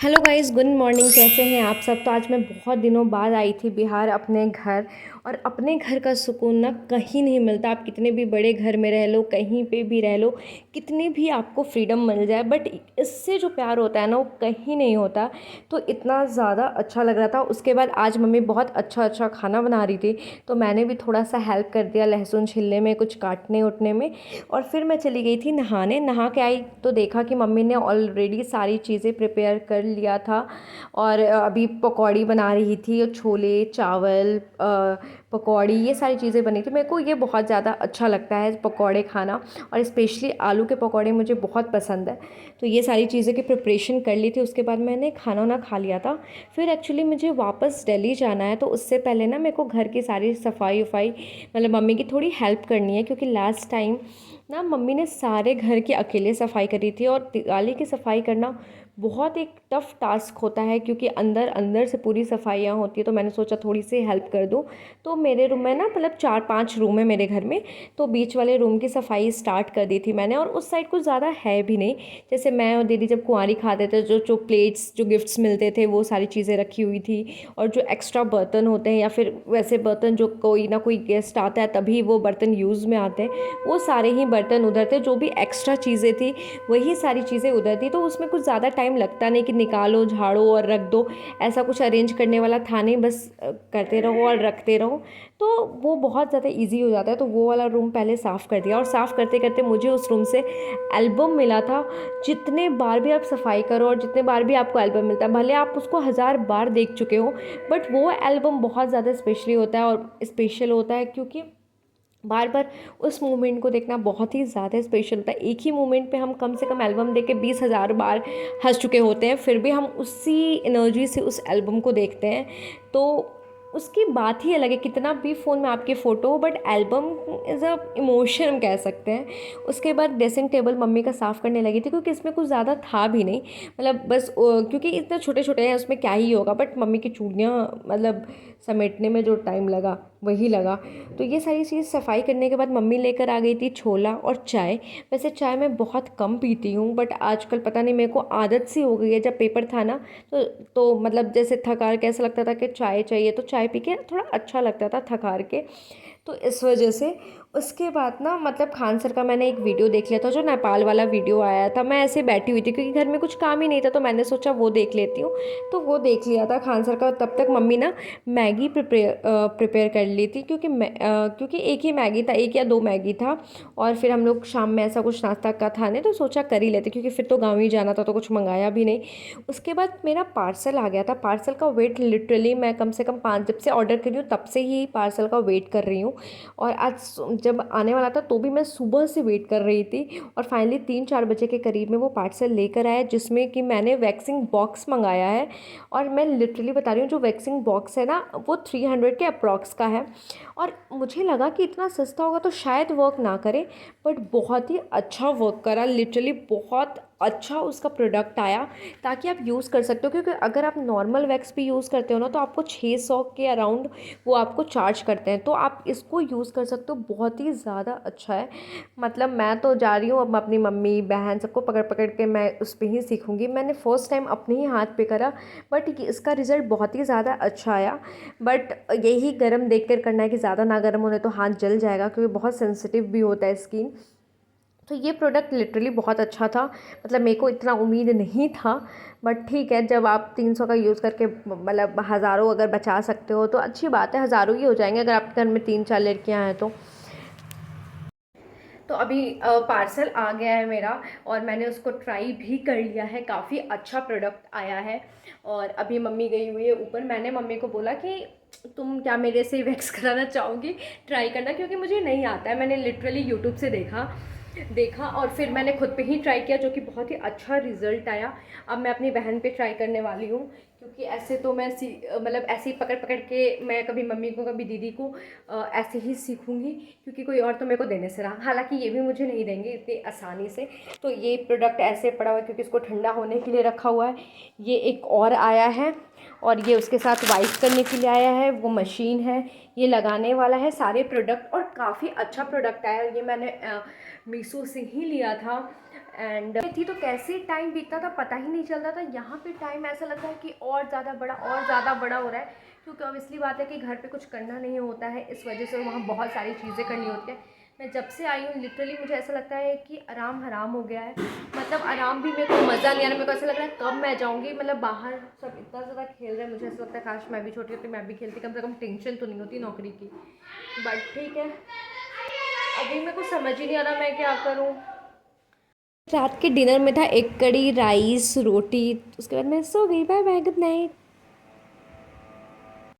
Hello guys, good morning. कैसे हैं आप सब। तो आज मैं बहुत दिनों बाद आई थी बिहार अपने घर। और अपने घर का सुकून ना कहीं नहीं मिलता। आप कितने भी बड़े घर में रह लो, कहीं पे भी रह लो, कितनी भी आपको फ्रीडम मिल जाए, बट इससे जो प्यार होता है ना वो कहीं नहीं होता। तो इतना ज़्यादा अच्छा लग रहा था। उसके बाद आज मम्मी बहुत अच्छा अच्छा खाना बना रही थी, तो मैंने भी थोड़ा सा हेल्प कर दिया, लहसुन छिलने में, कुछ काटने उटने में। और फिर मैं चली गई थी नहाने। नहा के आई तो देखा कि मम्मी ने ऑलरेडी सारी चीज़ें प्रिपेयर कर लिया था। और अभी पकौड़ी बना रही थी, और छोले चावल पकौड़ी, ये सारी चीज़ें बनी थी। मेरे को ये बहुत ज़्यादा अच्छा लगता है पकौड़े खाना, और स्पेशली आलू के पकौड़े मुझे बहुत पसंद है। तो ये सारी चीज़ें की प्रिपरेशन कर ली थी। उसके बाद मैंने खाना वाना खा लिया था। फिर एक्चुअली मुझे वापस दिल्ली जाना है, तो उससे पहले ना मेरे को घर की सारी सफाई वफाई, मतलब मम्मी की थोड़ी हेल्प करनी है, क्योंकि लास्ट टाइम ना मम्मी ने सारे घर की अकेले सफाई करी थी। और दिवाली की सफाई करना बहुत एक टफ़ टास्क होता है, क्योंकि अंदर अंदर से पूरी सफाइयाँ होती है। तो मैंने सोचा थोड़ी सी हेल्प कर दूँ। तो मेरे रूम में ना, मतलब 4-5 रूम है मेरे घर में, तो बीच वाले रूम की सफाई स्टार्ट कर दी थी मैंने। और उस साइड कुछ ज़्यादा है भी नहीं। जैसे मैं और दीदी जब कुंवारी खाते थे, जो जो प्लेट्स, जो गिफ्ट्स मिलते थे, वो सारी चीज़ें रखी हुई थी। और जो एक्स्ट्रा बर्तन होते हैं, या फिर वैसे बर्तन जो कोई ना कोई गेस्ट आता है तभी वो बर्तन यूज़ में आते हैं, वो सारे ही बर्तन उधर थे। जो भी एक्स्ट्रा चीज़ें थी वही सारी चीज़ें उधर थी। तो उसमें कुछ ज़्यादा टाइम लगता नहीं कि निकालो, झाड़ो और रख दो। ऐसा कुछ अरेंज करने वाला था नहीं, बस करते रहो और रखते रहो। तो वो बहुत ज़्यादा इजी हो जाता है। तो वो वाला रूम पहले साफ़ कर दिया। और साफ़ करते करते मुझे उस रूम से एल्बम मिला था। जितने बार भी आप सफाई करो और जितने बार भी आपको एल्बम मिलता है, भले आप उसको 1000 बार देख चुके हो, बट वो एल्बम बहुत ज़्यादा स्पेशली होता है। और स्पेशल होता है क्योंकि बार बार उस मोमेंट को देखना बहुत ही ज़्यादा स्पेशल होता है। एक ही मोमेंट पे हम कम से कम एल्बम देख के 20,000 बार हंस चुके होते हैं, फिर भी हम उसी एनर्जी से उस एल्बम को देखते हैं। तो उसकी बात ही अलग है। कितना भी फ़ोन में आपकी फ़ोटो हो, but album is a emotion, हम कह सकते हैं। उसके बाद ड्रेसिंग टेबल मम्मी का साफ़ करने लगी थी, क्योंकि इसमें कुछ ज़्यादा था भी नहीं। मतलब बस क्योंकि इतने छोटे छोटे हैं, उसमें क्या ही होगा। बट मम्मी की चूड़ियाँ, मतलब समेटने में जो टाइम लगा वही लगा। तो ये सारी चीज़ सफाई करने के बाद मम्मी लेकर आ गई थी छोला और चाय। वैसे चाय मैं बहुत कम पीती हूँ, बट आजकल पता नहीं मेरे को आदत सी हो गई है। जब पेपर था ना, तो मतलब जैसे थकार के ऐसा लगता था कि चाय चाहिए, तो चाय पी के थोड़ा अच्छा लगता था थकार के। तो इस वजह से उसके बाद ना, मतलब खान सर का मैंने एक वीडियो देख लिया था, जो नेपाल वाला वीडियो आया था। मैं ऐसे बैठी हुई थी क्योंकि घर में कुछ काम ही नहीं था, तो मैंने सोचा वो देख लेती हूँ। तो वो देख लिया था खान सर का। तब तक मम्मी ना मैगी प्रिपेयर कर ली थी, क्योंकि एक ही मैगी था, एक या दो मैगी था। और फिर हम लोग शाम में ऐसा कुछ नाश्ता का था नहीं, तो सोचा कर ही लेते, क्योंकि फिर तो गाँव ही जाना था, तो कुछ मंगाया भी नहीं। उसके बाद मेरा पार्सल आ गया था। पार्सल का वेट लिटरली मैं कम से कम 5, जब से ऑर्डर करी हूँ तब से ही पार्सल का वेट कर रही हूँ। और आज जब आने वाला था तो भी मैं सुबह से वेट कर रही थी। और फाइनली 3-4 बजे के करीब में वो पार्सल लेकर आया, जिसमें कि मैंने वैक्सिंग बॉक्स मंगाया है। और मैं लिटरली बता रही हूँ, जो वैक्सिंग बॉक्स है ना, वो 300 के अप्रॉक्स का है। और मुझे लगा कि इतना सस्ता होगा तो शायद वर्क ना करे, बट बहुत ही अच्छा वर्क करा। लिटरली बहुत अच्छा उसका प्रोडक्ट आया, ताकि आप यूज़ कर सकते हो। क्योंकि अगर आप नॉर्मल वैक्स भी यूज़ करते हो ना, तो आपको 600 के अराउंड वो आपको चार्ज करते हैं। तो आप इसको यूज़ कर सकते हो, बहुत ही ज़्यादा अच्छा है। मतलब मैं तो जा रही हूँ अब अपनी मम्मी बहन सबको पकड़ पकड़ के मैं उस पर ही सीखूँगी। मैंने फ़र्स्ट टाइम अपने ही हाथ पे करा, बट इसका रिज़ल्ट बहुत ही ज़्यादा अच्छा आया। बट यही गर्म देख कर करना है कि ज़्यादा ना गर्म होने तो हाथ जल जाएगा, क्योंकि बहुत सेंसिटिव भी होता है स्किन। तो ये प्रोडक्ट लिटरली बहुत अच्छा था। मतलब मेरे को इतना उम्मीद नहीं था, बट ठीक है, जब आप 300 का यूज़ करके मतलब हज़ारों अगर बचा सकते हो तो अच्छी बात है। हज़ारों ही हो जाएंगे अगर आपके घर में 3-4 लड़कियां हैं तो। तो अभी पार्सल आ गया है मेरा, और मैंने उसको ट्राई भी कर लिया है। काफ़ी अच्छा प्रोडक्ट आया है। और अभी मम्मी गई हुई है ऊपर। मैंने मम्मी को बोला कि तुम क्या मेरे से वैक्स कराना चाहोगी, ट्राई करना, क्योंकि मुझे नहीं आता है। मैंने लिटरली यूट्यूब से देखा देखा और फिर मैंने खुद पे ही ट्राई किया, जो कि बहुत ही अच्छा रिजल्ट आया। अब मैं अपनी बहन पे ट्राई करने वाली हूँ, क्योंकि ऐसे तो मैं मतलब ऐसे ही पकड़ पकड़ के मैं कभी मम्मी को कभी दीदी को ऐसे ही सीखूँगी, क्योंकि कोई और तो मेरे को देने से रहा। हालांकि ये भी मुझे नहीं देंगे इतनी आसानी से। तो ये प्रोडक्ट ऐसे पड़ा हुआ है क्योंकि इसको ठंडा होने के लिए रखा हुआ है। ये एक और आया है, और ये उसके साथ वाइप करने के लिए आया है, वो मशीन है, ये लगाने वाला है। सारे प्रोडक्ट और काफ़ी अच्छा प्रोडक्ट आया। ये मैंने मीशो से ही लिया था। एंड थी तो कैसे टाइम बीतता था पता ही नहीं चलता था। यहाँ पे टाइम ऐसा लगता है कि और ज़्यादा बड़ा और ज़्यादा बड़ा हो रहा है, क्योंकि ऑब्वियसली बात है कि घर पे कुछ करना नहीं होता है, इस वजह से वहाँ बहुत सारी चीज़ें करनी होती है। मैं जब से आई हूँ लिटरली मुझे ऐसा लगता है कि आराम हराम हो गया है। मतलब आराम भी मेरे को मज़ा नहीं आ रहा, मेरे को ऐसा लग रहा है कब मैं जाऊँगी। मतलब बाहर सब इतना ज़्यादा खेल रहे हैं, मुझे ऐसा लगता है काश मैं भी छोटी होती, मैं भी खेलती, कम से कम टेंशन तो नहीं होती नौकरी की। बट ठीक है, अभी मेरे को समझ ही नहीं आ रहा मैं क्या करूँ। रात के डिनर में था एक कड़ी राइस रोटी, उसके बाद मैं सो गई। Bye bye, good night.